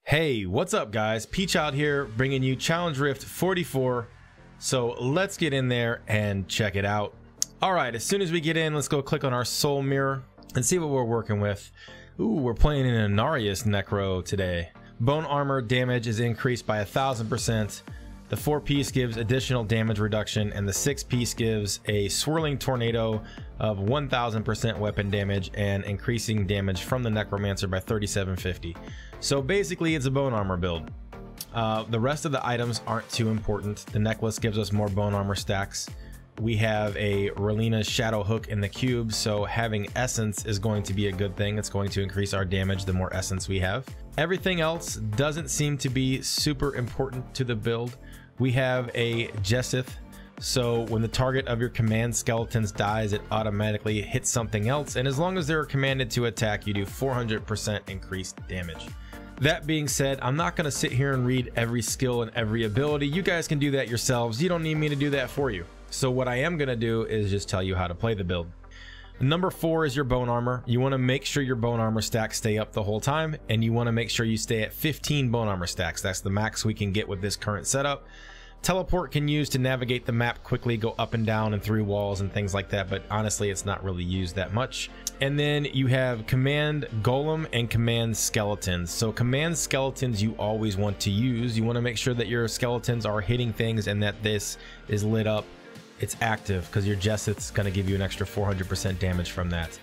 Hey, what's up guys? Pchild here, bringing you Challenge Rift 44. So let's get in there and check it out. All right, as soon as we get in, let's go click on our soul mirror and see what we're working with. Ooh, we're playing an Inarius Necro today. Bone armor damage is increased by 1000%. The 4-piece gives additional damage reduction, and the 6-piece gives a swirling tornado of 1000% weapon damage and increasing damage from the necromancer by 3750. So basically it's a bone armor build. The rest of the items aren't too important. The necklace gives us more bone armor stacks. We have a Relina shadow hook in the cube, so having essence is going to be a good thing. It's going to increase our damage the more essence we have. Everything else doesn't seem to be super important to the build. We have a Jesith, so when the target of your command skeletons dies, it automatically hits something else, and as long as they're commanded to attack, you do 400% increased damage. That being said, I'm not going to sit here and read every skill and every ability. You guys can do that yourselves. You don't need me to do that for you. So what I am going to do is just tell you how to play the build. Number 4 is your bone armor. You want to make sure your bone armor stacks stay up the whole time, and you want to make sure you stay at 15 bone armor stacks. That's the max we can get with this current setup. Teleport can use to navigate the map quickly, go up and down and through walls and things like that, but honestly it's not really used that much. And then you have command golem and command skeletons. So command skeletons you always want to use. You want to make sure that your skeletons are hitting things and that this is lit up. It's active because your Jesith's going to give you an extra 400% damage from that.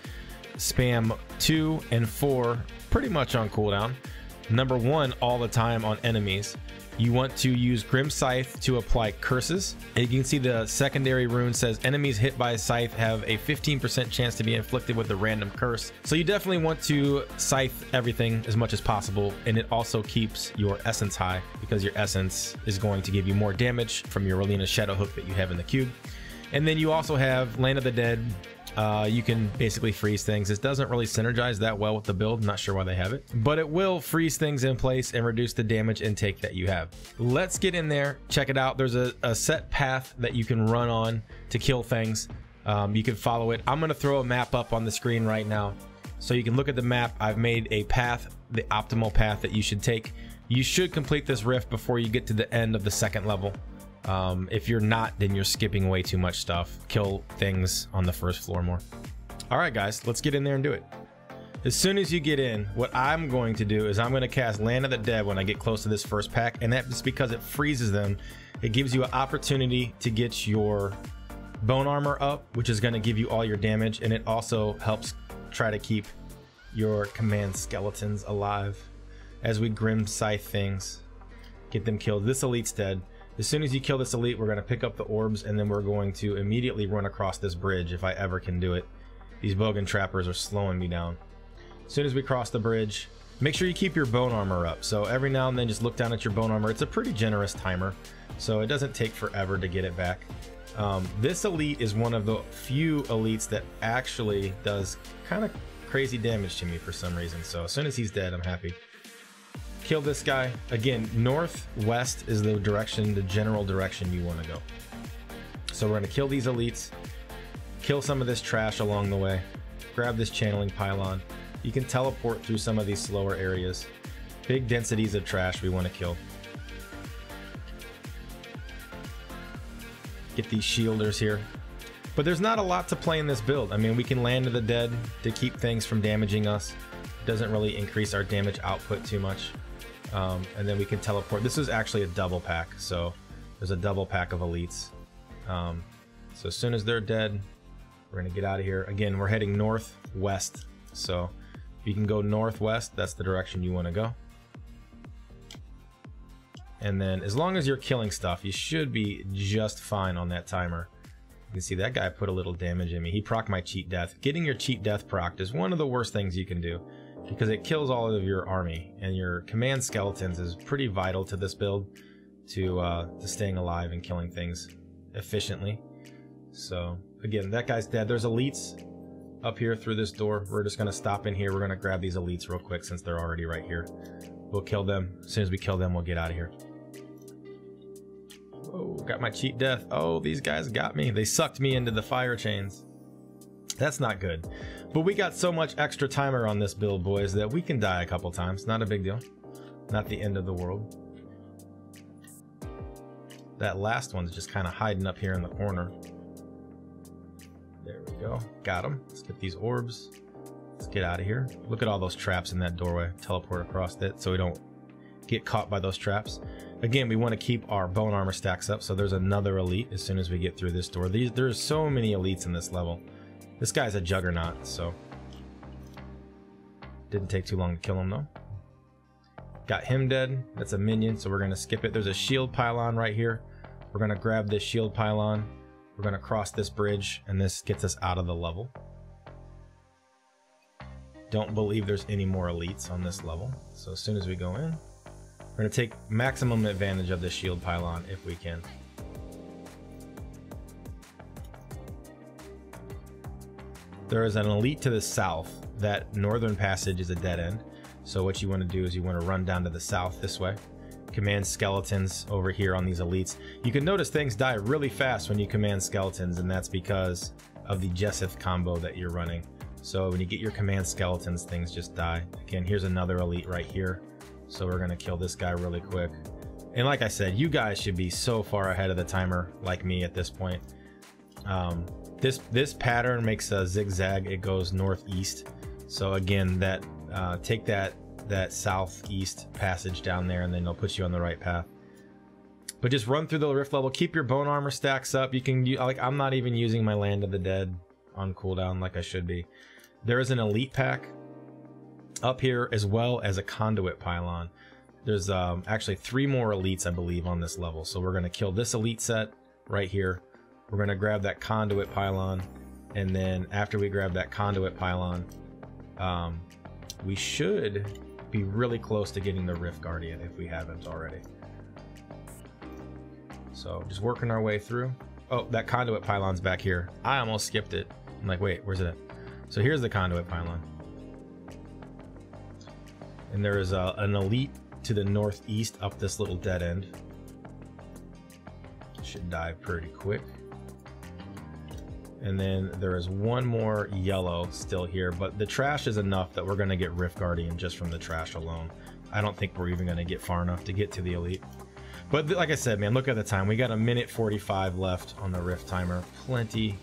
Spam 2 and 4 pretty much on cooldown. Number 1 all the time on enemies. You want to use Grim Scythe to apply curses. And you can see the secondary rune says enemies hit by a scythe have a 15% chance to be inflicted with a random curse. So you definitely want to scythe everything as much as possible, and it also keeps your essence high because your essence is going to give you more damage from your Relina shadow hook that you have in the cube. And then you also have Land of the Dead. You can basically freeze things. This doesn't really synergize that well with the build. I'm not sure why they have it, but it will freeze things in place and reduce the damage intake that you have. Let's get in there, check it out. There's a set path that you can run on to kill things. You can follow it. I'm going to throw a map up on the screen right now so you can look at the map. I've made a path, the optimal path that you should take. You should complete this rift before you get to the end of the 2nd level. If you're not, then you're skipping way too much stuff. Kill things on the 1st floor more. All right, guys, let's get in there and do it. As soon as you get in, what I'm going to do is I'm going to cast Land of the Dead when I get close to this first pack, and that's because it freezes them. It gives you an opportunity to get your bone armor up, which is going to give you all your damage, and it also helps try to keep your command skeletons alive as we Grim Scythe things, get them killed. This elite's dead. As soon as you kill this elite, we're going to pick up the orbs, and then we're going to immediately run across this bridge if I ever can do it. These bogan trappers are slowing me down. As soon as we cross the bridge, make sure you keep your bone armor up. So every now and then just look down at your bone armor. It's a pretty generous timer, so it doesn't take forever to get it back. This elite is one of the few elites that actually does kind of crazy damage to me for some reason. So as soon as he's dead, I'm happy. Kill this guy. Again, northwest is the direction, the general direction you want to go. So we're going to kill these elites, kill some of this trash along the way, grab this channeling pylon. You can teleport through some of these slower areas. Big densities of trash we want to kill. Get these shielders here. But there's not a lot to play in this build. I mean, we can Land of the Dead to keep things from damaging us. It doesn't really increase our damage output too much. And then we can teleport. This is actually a double pack, so there's a double pack of elites. So as soon as they're dead, we're gonna get out of here. Again, we're heading northwest, so if you can go northwest, that's the direction you want to go. And then as long as you're killing stuff, you should be just fine on that timer. You can see that guy put a little damage in me. He procced my cheat death. Getting your cheat death procced is one of the worst things you can do, because it kills all of your army, and your command skeletons is pretty vital to this build to staying alive and killing things efficiently. So again, that guy's dead. There's elites up here through this door. We're just going to stop in here. We're going to grab these elites real quick since they're already right here. We'll kill them. As soon as we kill them, we'll get out of here. Whoa, got my cheat death. Oh, these guys got me. They sucked me into the fire chains. That's not good. But we got so much extra timer on this build, boys, that we can die a couple times. Not a big deal. Not the end of the world. That last one's just kind of hiding up here in the corner. There we go. Got him. Let's get these orbs. Let's get out of here. Look at all those traps in that doorway. Teleport across it so we don't get caught by those traps. Again, we want to keep our bone armor stacks up, so there's another elite as soon as we get through this door. There's so many elites in this level. This guy's a juggernaut, so didn't take too long to kill him though. Got him dead. That's a minion, so we're going to skip it. There's a shield pylon right here. We're going to grab this shield pylon. We're going to cross this bridge, and this gets us out of the level. Don't believe there's any more elites on this level, so as soon as we go in, we're going to take maximum advantage of this shield pylon if we can. There is an elite to the south. That northern passage is a dead end. So what you want to do is you want to run down to the south this way. Command skeletons over here on these elites. You can notice things die really fast when you command skeletons, and that's because of the Jesseth combo that you're running. So when you get your command skeletons, things just die. Again, here's another elite right here. So we're going to kill this guy really quick. And like I said, you guys should be so far ahead of the timer like me at this point. This pattern makes a zigzag. It goes northeast. So again, that take that southeast passage down there, and then it'll put you on the right path. But just run through the rift level. Keep your bone armor stacks up. You can like, I'm not even using my Land of the Dead on cooldown like I should be. There is an elite pack up here as well as a conduit pylon. There's actually 3 more elites I believe on this level. So we're going to kill this elite set right here. We're going to grab that conduit pylon, and then after we grab that conduit pylon, we should be really close to getting the Rift Guardian if we haven't already. So just working our way through. Oh, that conduit pylon's back here. I almost skipped it. I'm like, wait, where's it at? So here's the conduit pylon. And there is an elite to the northeast up this little dead end. Should die pretty quick. And then there is one more yellow still here, but the trash is enough that we're going to get Rift Guardian just from the trash alone. I don't think we're even going to get far enough to get to the elite. But like I said, man, look at the time. We got 1:45 left on the Rift timer. Plenty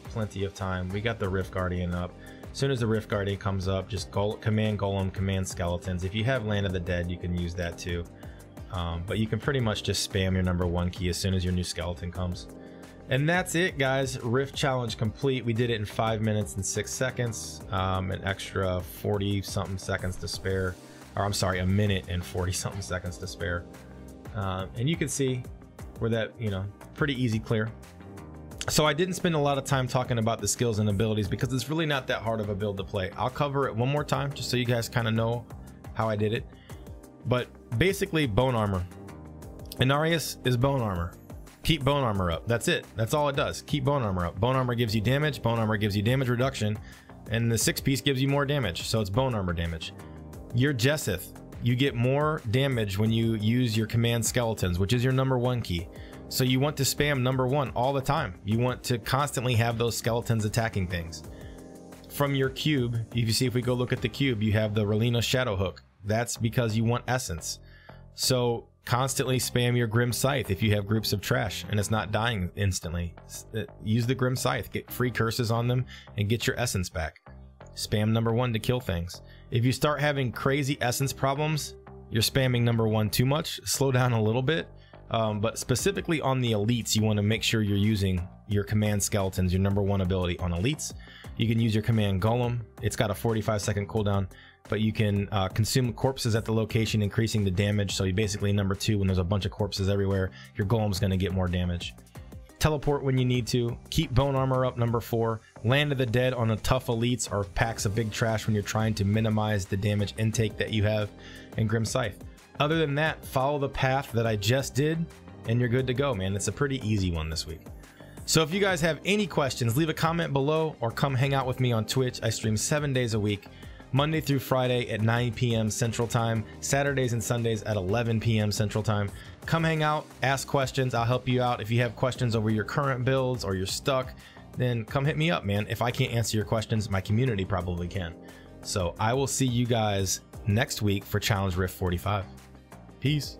of time. We got the Rift Guardian up. As soon as the Rift Guardian comes up, just command Golem, command Skeletons. If you have Land of the Dead, you can use that too. But you can pretty much just spam your #1 key as soon as your new skeleton comes. And that's it, guys. Rift challenge complete. We did it in 5 minutes and 6 seconds. An extra 40-something seconds to spare. Or I'm sorry, 1 minute and 40-something seconds to spare. And you can see where that, pretty easy clear. So I didn't spend a lot of time talking about the skills and abilities because it's really not that hard of a build to play. I'll cover it one more time just so you guys kind of know how I did it. But basically, bone armor. Inarius is bone armor. Keep bone armor up. That's it. That's all it does. Keep bone armor up. Bone armor gives you damage. Bone armor gives you damage reduction. And the 6-piece gives you more damage. So it's bone armor damage. Your Jesseth, you get more damage when you use your command skeletons, which is your #1 key. So you want to spam #1 all the time. You want to constantly have those skeletons attacking things. From your cube, if you see, if we go look at the cube, you have the Relina Shadow Hook. That's because you want essence. So constantly spam your Grim Scythe if you have groups of trash and it's not dying instantly. Use the Grim Scythe, get free curses on them, and get your essence back. Spam #1 to kill things. If you start having crazy essence problems, you're spamming #1 too much. Slow down a little bit. But specifically on the elites, you want to make sure you're using your command skeletons, your #1 ability on elites. You can use your command Golem. It's got a 45-second cooldown, but you can consume corpses at the location, increasing the damage. So you basically #2, when there's a bunch of corpses everywhere, your Golem's going to get more damage. Teleport when you need to. Keep bone armor up, #4. Land of the Dead on the tough elites or packs of big trash when you're trying to minimize the damage intake that you have, and Grim Scythe. Other than that, follow the path that I just did and you're good to go, man. It's a pretty easy one this week. So if you guys have any questions, leave a comment below or come hang out with me on Twitch. I stream 7 days a week, Monday through Friday at 9 p.m. Central Time, Saturdays and Sundays at 11 p.m. Central Time. Come hang out, ask questions. I'll help you out. If you have questions over your current builds or you're stuck, then come hit me up, man. If I can't answer your questions, my community probably can. So I will see you guys next week for Challenge Rift 45. Peace.